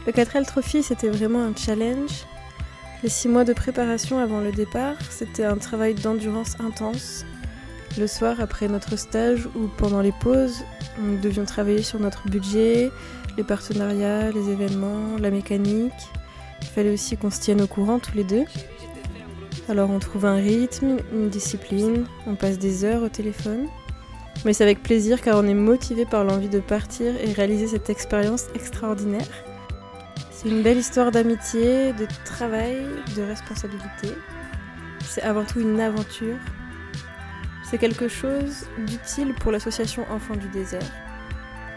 Le 4L Trophy, c'était vraiment un challenge. Les 6 mois de préparation avant le départ, c'était un travail d'endurance intense. Le soir, après notre stage ou pendant les pauses, nous devions travailler sur notre budget, les partenariats, les événements, la mécanique. Il fallait aussi qu'on se tienne au courant tous les deux. Alors on trouve un rythme, une discipline, on passe des heures au téléphone. Mais c'est avec plaisir car on est motivé par l'envie de partir et réaliser cette expérience extraordinaire. C'est une belle histoire d'amitié, de travail, de responsabilité. C'est avant tout une aventure. C'est quelque chose d'utile pour l'association Enfants du désert.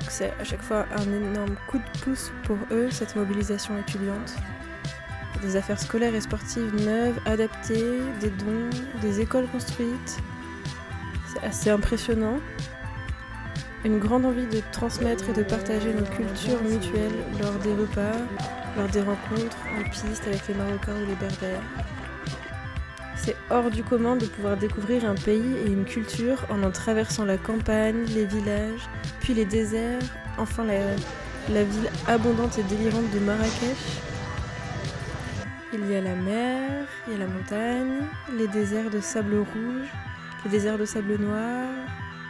C'est à chaque fois un énorme coup de pouce pour eux, cette mobilisation étudiante. Des affaires scolaires et sportives neuves, adaptées, des dons, des écoles construites. C'est assez impressionnant. Une grande envie de transmettre et de partager nos cultures mutuelles lors des repas, lors des rencontres en piste avec les Marocains ou les Berbères. C'est hors du commun de pouvoir découvrir un pays et une culture en traversant la campagne, les villages, puis les déserts, enfin la ville abondante et délirante de Marrakech. Il y a la mer, il y a la montagne, les déserts de sable rouge, les déserts de sable noir,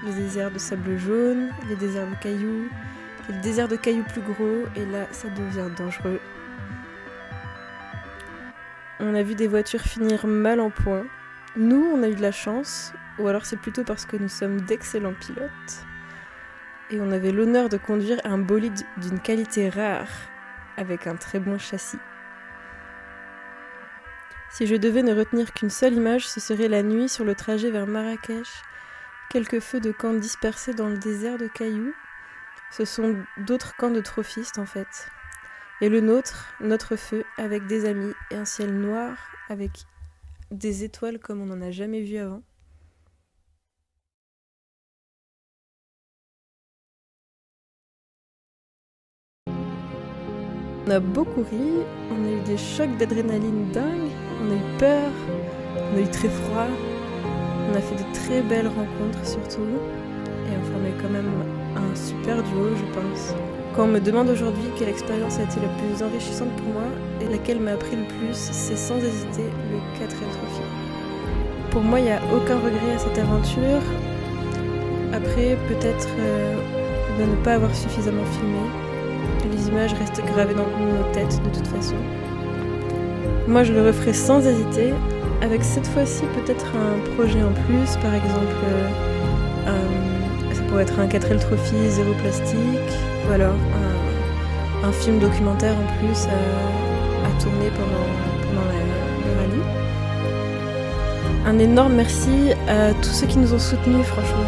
les déserts de sable jaune, les déserts de cailloux, les déserts de cailloux plus gros, et là ça devient dangereux. On a vu des voitures finir mal en point. Nous, on a eu de la chance, ou alors c'est plutôt parce que nous sommes d'excellents pilotes. Et on avait l'honneur de conduire un bolide d'une qualité rare, avec un très bon châssis. Si je devais ne retenir qu'une seule image, ce serait la nuit sur le trajet vers Marrakech. Quelques feux de camp dispersés dans le désert de cailloux. Ce sont d'autres camps de trophistes en fait. Et le nôtre, notre feu, avec des amis et un ciel noir avec des étoiles comme on n'en a jamais vu avant. On a beaucoup ri, on a eu des chocs d'adrénaline dingues, on a eu peur, on a eu très froid, on a fait de très belles rencontres surtout, et on formait quand même un super duo je pense. Quand on me demande aujourd'hui quelle expérience a été la plus enrichissante pour moi et laquelle m'a appris le plus, c'est sans hésiter le 4L Trophy. Pour moi, il n'y a aucun regret à cette aventure. Après, peut-être de ne pas avoir suffisamment filmé. Les images restent gravées dans nos têtes de toute façon. Moi, je le referai sans hésiter, avec cette fois-ci peut-être un projet en plus, par exemple, ça pourrait être un 4L Trophy zéro plastique, ou alors un film documentaire en plus à tourner pendant le rallye. Un énorme merci à tous ceux qui nous ont soutenus, franchement,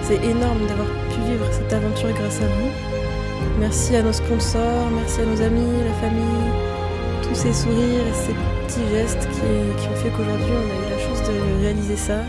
c'est énorme d'avoir pu vivre cette aventure grâce à vous. Merci à nos sponsors, merci à nos amis, la famille, tous ces sourires et ces petits gestes qui ont fait qu'aujourd'hui on a eu la chance de réaliser ça.